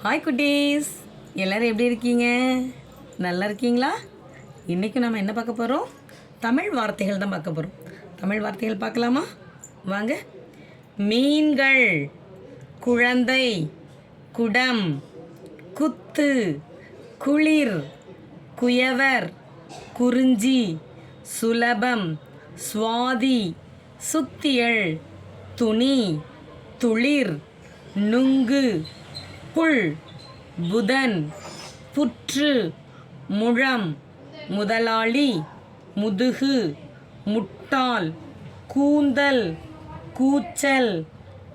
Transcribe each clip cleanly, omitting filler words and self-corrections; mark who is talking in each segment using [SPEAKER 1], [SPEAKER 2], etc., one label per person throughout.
[SPEAKER 1] Hi குட்டீஸ், எல்லோரும் எப்படி இருக்கீங்க? நல்லா இருக்கீங்களா? இன்றைக்கும் நம்ம என்ன பார்க்க போகிறோம்? தமிழ் வார்த்தைகள் தான் பார்க்க போகிறோம். தமிழ் வார்த்தைகள் பார்க்கலாமா? வாங்க. மீன்கள், குழந்தை, குடம், குத்து, குளிர், குயவர், குறிஞ்சி, சுலபம், சுவாதி, சுத்தியல், துணி, துளிர், நுங்கு, புல், புதன், புற்று, முழம், முதலாளி, முதுகு, முட்டாள், கூந்தல், கூச்சல்,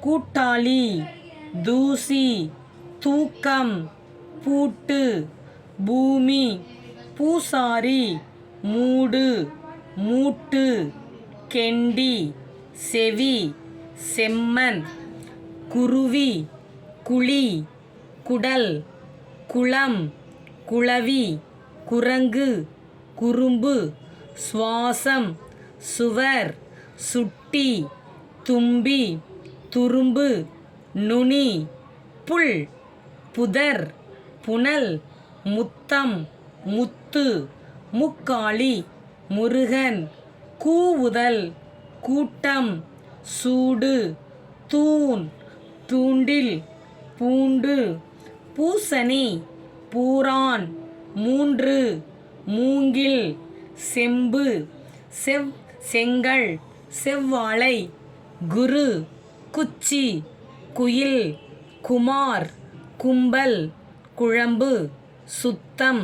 [SPEAKER 1] கூட்டாளி, தூசி, தூக்கம், பூட்டு, பூமி, பூசாரி, மூடு, மூட்டு, கெண்டி, செவி, செம்மன், குருவி, குழி, குடல், குளம், குளவி, குரங்கு, குறும்பு, சுவாசம், சுவர், சுட்டி, தும்பி, துரும்பு, நுனி, புல், புதர், புனல், முத்தம், முத்து, முக்காளி, முருகன், கூவுதல், கூட்டம், சூடு, தூண், தூண்டில், பூண்டு, பூசணி, பூரான், மூன்று, மூங்கில், செம்பு, செங்கல், செவ்வாழை, குரு, குச்சி, குயில், குமார், கும்பல், குழம்பு, சுத்தம்,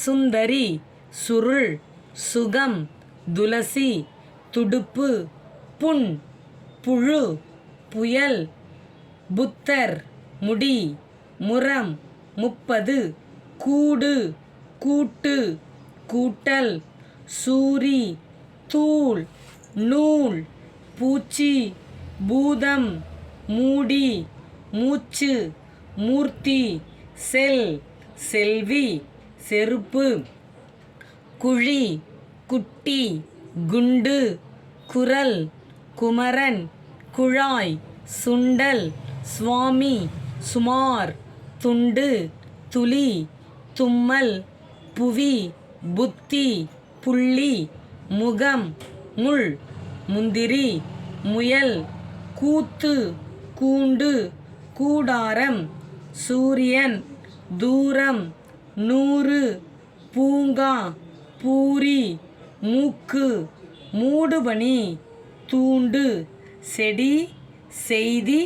[SPEAKER 1] சுந்தரி, சுருள், சுகம், துளசி, துடுப்பு, புண், புழு, புயல், புத்தர், முடி, முரம், 30, கூடு, கூட்டு, கூட்டல், சூரி, தூள், நூல், பூச்சி, பூதம், மூடி, மூச்சு, மூர்த்தி, செல், செல்வி, செருப்பு, குழி, குட்டி, குண்டு, குரல், குமரன், குழாய், சுண்டல், சுவாமி, சுமார், துண்டு, துளி, தும்மல், புவி, புத்தி, புள்ளி, முகம், முள், முந்திரி, முயல், கூத்து, கூண்டு, கூடாரம், சூரியன், தூரம், 100, பூங்கா, பூரி, மூக்கு, மூடுபனி, தூண்டு, செடி, செய்தி.